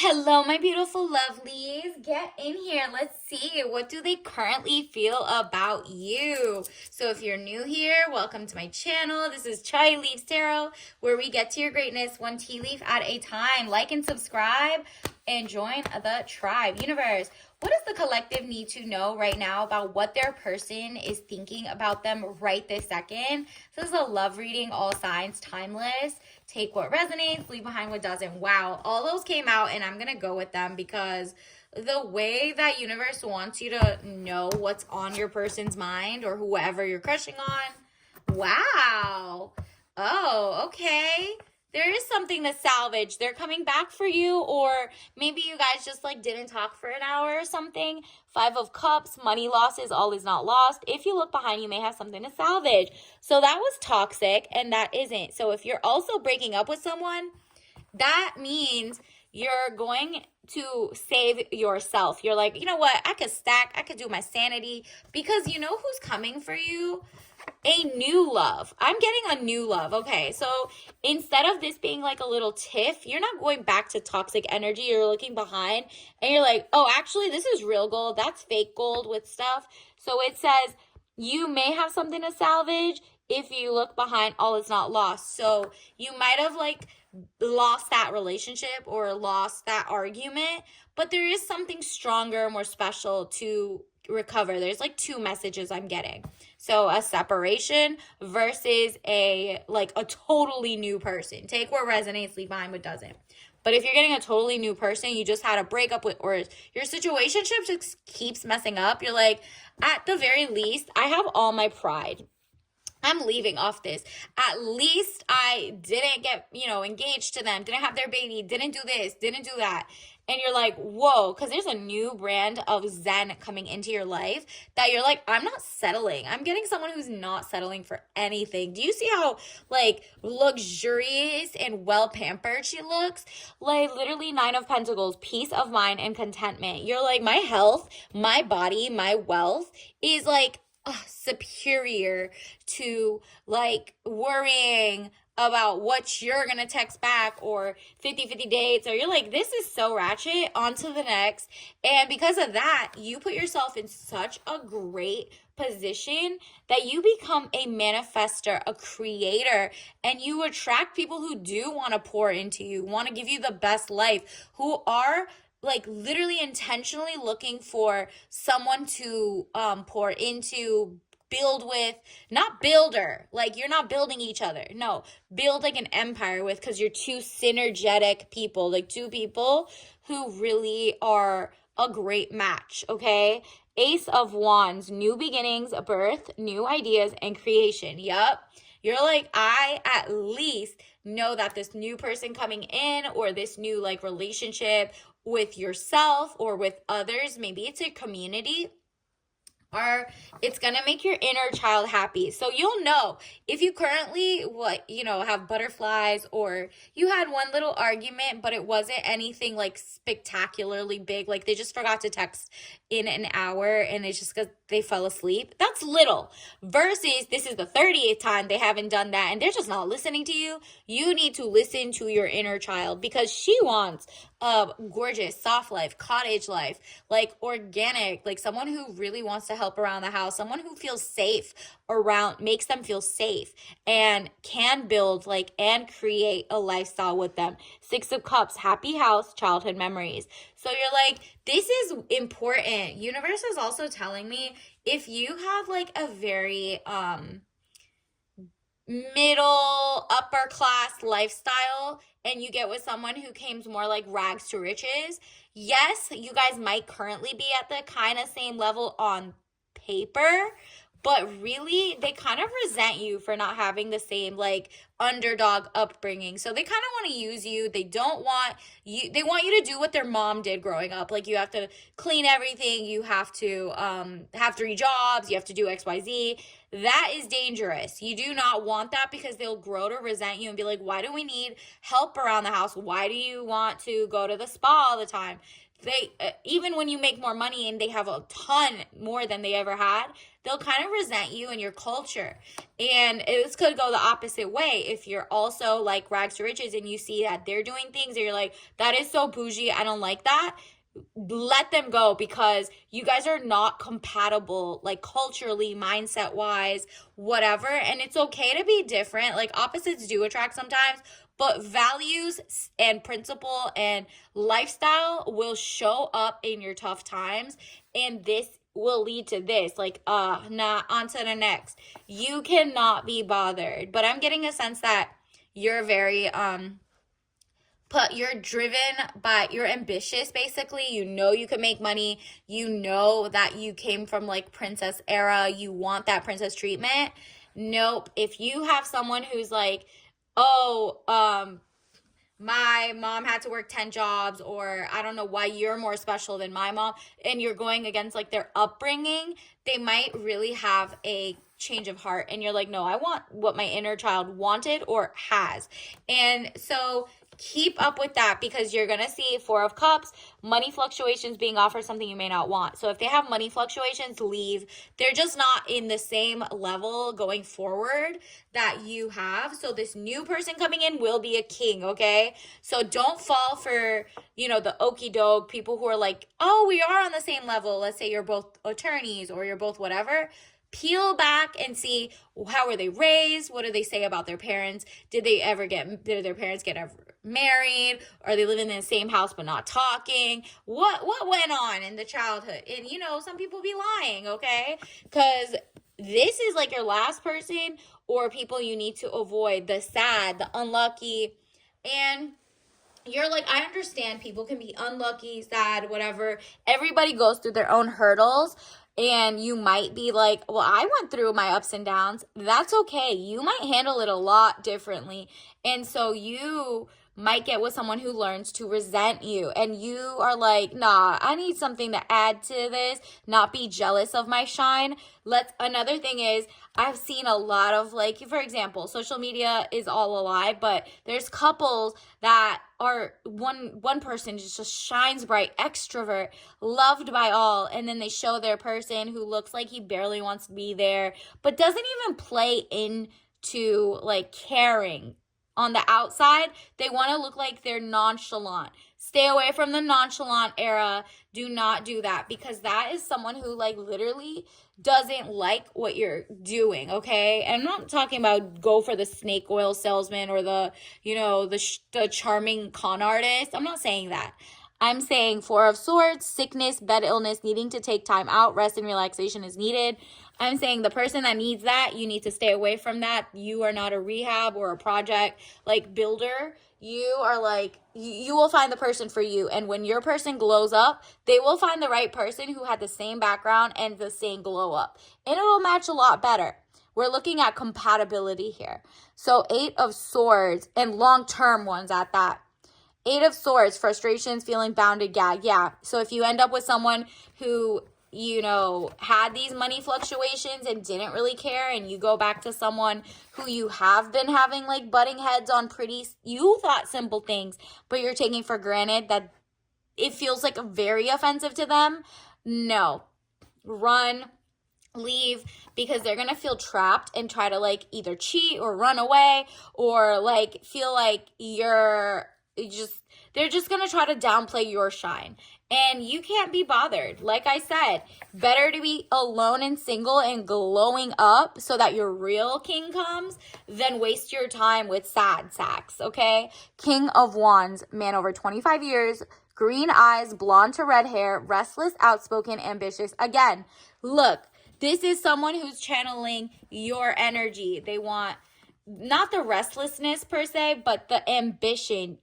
Hello, my beautiful lovelies. Get in here. Let's see. What do they currently feel about you? So, if you're new here, welcome to my channel. This is Chai Leaves Tarot, where we get to your greatness one tea leaf at a time. Like and subscribe and join the tribe. Universe, what does the collective need to know right now about what their person is thinking about them right this second? So, this is a love reading, all signs, timeless. Take what resonates, leave behind what doesn't. Wow, all those came out, and I'm gonna go with them because the way that universe wants you to know what's on your person's mind or whoever you're crushing on. Wow. Oh, okay. There is something to salvage. They're coming back for you, or maybe you guys just like didn't talk for an hour or something. Five of Cups, money losses, all is not lost. If you look behind, you may have something to salvage. So that was toxic, and that isn't. So if you're also breaking up with someone, that means you're going to save yourself. You're like, you know what? I could stack, I could do my sanity, because you know who's coming for you? A new love. I'm getting a new love. Okay, so instead of this being like a little tiff, you're not going back to toxic energy. You're looking behind and you're like, oh, actually, this is real gold. That's fake gold with stuff. So it says you may have something to salvage. If you look behind, all is not lost. So you might have like lost that relationship or lost that argument, but there is something stronger, more special to recover. There's like two messages I'm getting. So a separation versus a totally new person. Take what resonates, leave behind what doesn't. But if you're getting a totally new person, you just had a breakup with, or your situationship just keeps messing up, you're like, at the very least, I have all my pride. I'm leaving off this. At least I didn't get, engaged to them, didn't have their baby, didn't do this, didn't do that. And you're like, whoa, because there's a new brand of Zen coming into your life that you're like, I'm not settling. I'm getting someone who's not settling for anything. Do you see how, luxurious and well pampered she looks? Like, literally, Nine of Pentacles, peace of mind and contentment. You're like, my health, my body, my wealth is like, superior to like worrying about what you're gonna text back or 50-50 dates, or you're like, this is so ratchet, on to the next. And because of that, you put yourself in such a great position that you become a manifester, a creator, and you attract people who do want to pour into you, want to give you the best life, who are like literally intentionally looking for someone to pour into, build with. Not builder, like you're not building each other, no, build like an empire with, because you're two synergetic people, like two people who really are a great match. Okay, Ace of Wands, new beginnings, birth, new ideas, and creation. Yep, you're like, I at least know that this new person coming in, or this new like relationship with yourself or with others, maybe it's a community, or it's gonna make your inner child happy. So you'll know if you currently have butterflies, or you had one little argument but it wasn't anything like spectacularly big, like they just forgot to text in an hour and it's just because they fell asleep. That's little, versus this is the 30th time they haven't done that and they're just not listening to you. You need to listen to your inner child, because she wants a gorgeous soft life, cottage life, like organic, like someone who really wants to help around the house, someone who feels safe around, makes them feel safe and can build and create a lifestyle with them. Six of Cups, happy house, childhood memories. So you're like, this is important. Universe is also telling me, if you have like a very middle upper class lifestyle and you get with someone who came more like rags to riches, yes, you guys might currently be at the kind of same level on paper, but really they kind of resent you for not having the same like underdog upbringing. So they kind of want to use you. They don't want you, they want you to do what their mom did growing up. Like, you have to clean everything, you have to have three jobs, you have to do XYZ. That is dangerous. You do not want that because they'll grow to resent you and be like, why do we need help around the house? Why do you want to go to the spa all the time? They even when you make more money and they have a ton more than they ever had, they'll kind of resent you and your culture. And this could go the opposite way if you're also like rags to riches and you see that they're doing things and you're like, that is so bougie, I don't like that. Let them go because you guys are not compatible, like culturally, mindset wise, whatever. And it's okay to be different. Like opposites do attract sometimes, but values and principle and lifestyle will show up in your tough times. And this will lead to this, like, nah, on to the next. You cannot be bothered. But I'm getting a sense that you're very, you're driven by, you're ambitious basically. You know you can make money. You know that you came from like princess era. You want that princess treatment. Nope. If you have someone who's like, oh, my mom had to work 10 jobs, or I don't know why you're more special than my mom, and you're going against like their upbringing, they might really have a change of heart. And you're like, no, I want what my inner child wanted or has. And so keep up with that because you're going to see Four of Cups, money fluctuations being offered something you may not want. So if they have money fluctuations, leave. They're just not in the same level going forward that you have. So this new person coming in will be a king, okay? So don't fall for, the okie doke people who are like, oh, we are on the same level. Let's say you're both attorneys or you're both whatever. Peel back and see, how were they raised? What do they say about their parents? Did their parents get ever married? Are they living in the same house but not talking? What went on in the childhood? And some people be lying, okay? Because this is like your last person or people you need to avoid, the sad, the unlucky. And you're like, I understand people can be unlucky, sad, whatever. Everybody goes through their own hurdles. And you might be like, well, I went through my ups and downs. That's okay. You might handle it a lot differently. And so you might get with someone who learns to resent you. And you are like, nah, I need something to add to this, not be jealous of my shine. Another thing is, I've seen a lot of, like, for example, social media is all a lie, but there's couples that are one person just shines bright, extrovert, loved by all, and then they show their person who looks like he barely wants to be there, but doesn't even play into like caring. On the outside, they want to look like they're nonchalant. Stay away from the nonchalant era. Do not do that because that is someone who like literally doesn't like what you're doing, okay? And I'm not talking about go for the snake oil salesman or the charming con artist. I'm not saying that. I'm saying Four of Swords, sickness, bed illness, needing to take time out, rest and relaxation is needed. I'm saying the person that needs that, you need to stay away from that. You are not a rehab or a project like builder. You are like, you will find the person for you. And when your person glows up, they will find the right person who had the same background and the same glow up. And it'll match a lot better. We're looking at compatibility here. So 8 of Swords and long-term ones at that. 8 of Swords, frustrations, feeling bounded, yeah. So if you end up with someone who, had these money fluctuations and didn't really care, and you go back to someone who you have been having like butting heads on you thought simple things, but you're taking for granted that it feels like very offensive to them. No, run, leave, because they're gonna feel trapped and try to like either cheat or run away or like feel like they're just gonna try to downplay your shine. And you can't be bothered. Like I said, better to be alone and single and glowing up so that your real king comes than waste your time with sad sacks, okay? King of Wands, man over 25 years, green eyes, blonde to red hair, restless, outspoken, ambitious. Again, look, this is someone who's channeling your energy. They want not the restlessness per se, but the ambition.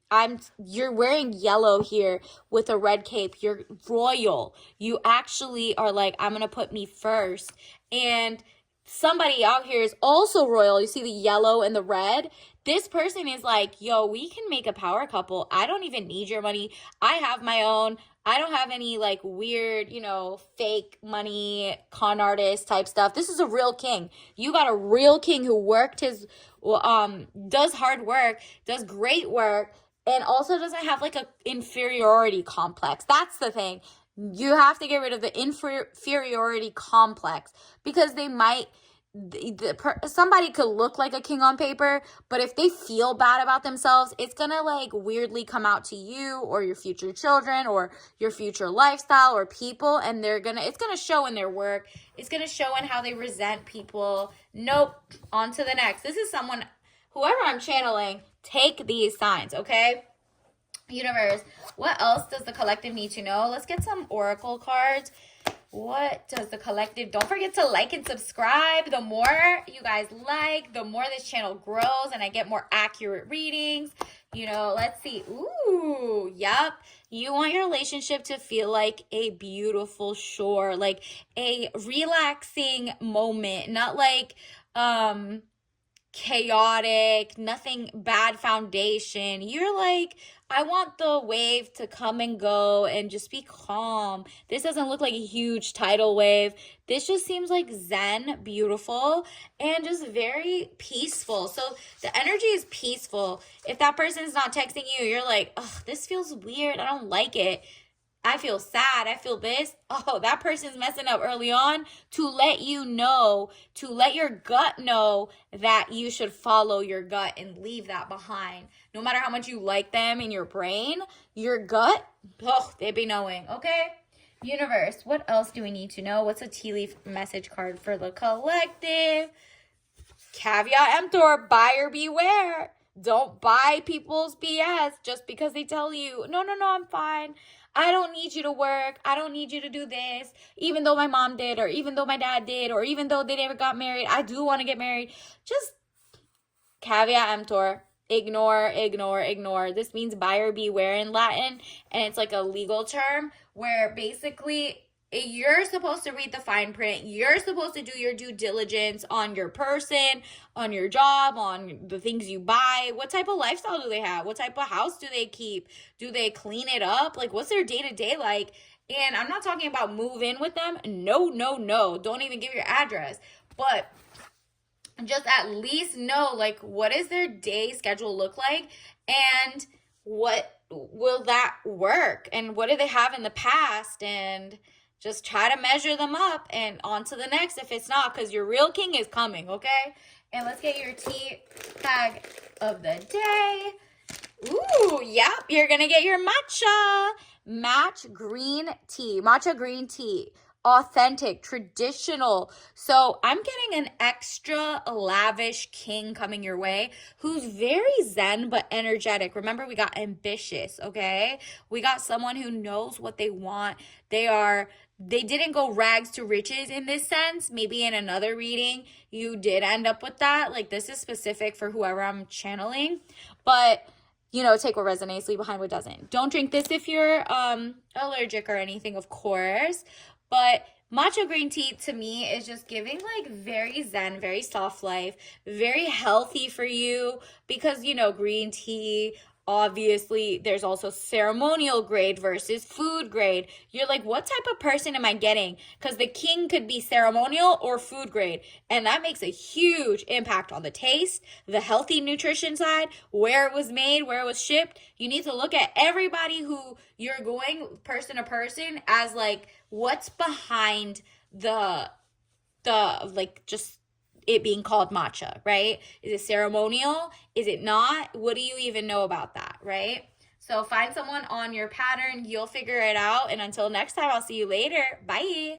You're wearing yellow here with a red cape. You're royal. You actually are like, I'm going to put me first. And somebody out here is also royal. You see the yellow and the red? This person is like, yo, we can make a power couple. I don't even need your money. I have my own. I don't have any like weird, fake money con artist type stuff. This is a real king. You got a real king who worked his does hard work, does great work, and also doesn't have like a inferiority complex. That's the thing. You have to get rid of the inferiority complex, because they might somebody could look like a king on paper, but if they feel bad about themselves, it's gonna like weirdly come out to you or your future children or your future lifestyle or people, and it's gonna show in their work. It's gonna show in how they resent people. Nope. On to the next. This is someone, whoever I'm channeling, take these signs, okay? Universe, what else does the collective need to know? Let's get some oracle cards. What does the collective, don't forget to like and subscribe. The more you guys like, the more this channel grows and I get more accurate readings. Let's see. Ooh, yep. You want your relationship to feel like a beautiful shore, like a relaxing moment, not like chaotic, nothing bad foundation. You're like, I want the wave to come and go and just be calm. This doesn't look like a huge tidal wave. This just seems like zen, beautiful, and just very peaceful. So the energy is peaceful. If that person is not texting you, you're like, oh, this feels weird. I don't like it. I feel sad. I feel this. Oh, that person's messing up early on to let you know, to let your gut know that you should follow your gut and leave that behind. No matter how much you like them in your brain, your gut, they be knowing, okay? Universe, what else do we need to know? What's a tea leaf message card for the collective? Caveat emptor, buyer beware. Don't buy people's BS just because they tell you, no, I'm fine. I don't need you to work. I don't need you to do this. Even though my mom did, or even though my dad did, or even though they never got married, I do want to get married. Just caveat emptor. Ignore. This means buyer beware in Latin, and it's like a legal term where basically you're supposed to read the fine print. You're supposed to do your due diligence on your person, on your job, on the things you buy. What type of lifestyle do they have? What type of house do they keep? Do they clean it up? Like, what's their day-to-day like? And I'm not talking about move in with them. No. Don't even give your address. But just at least know, like, what does their day schedule look like? And what will that work? And what do they have in the past? And just try to measure them up and on to the next if it's not, because your real king is coming, okay? And let's get your tea bag of the day. Ooh, yep, you're going to get your matcha green tea. Authentic, traditional. So I'm getting an extra lavish king coming your way who's very zen but energetic. Remember, we got ambitious, okay? We got someone who knows what they want. They didn't go rags to riches in this sense. Maybe in another reading, you did end up with that. Like, this is specific for whoever I'm channeling. But, take what resonates, leave behind what doesn't. Don't drink this if you're allergic or anything, of course. But matcha green tea to me is just giving like very zen, very soft life, very healthy for you, because, green tea, obviously there's also ceremonial grade versus food grade. You're like, what type of person am I getting? Because the king could be ceremonial or food grade, and that makes a huge impact on the taste, the healthy nutrition side, where it was made, where it was shipped. You need to look at everybody who you're going person to person as like, what's behind the like just it being called matcha, right? Is it ceremonial? Is it not? What do you even know about that, right? So find someone on your pattern. You'll figure it out. And until next time, I'll see you later. Bye.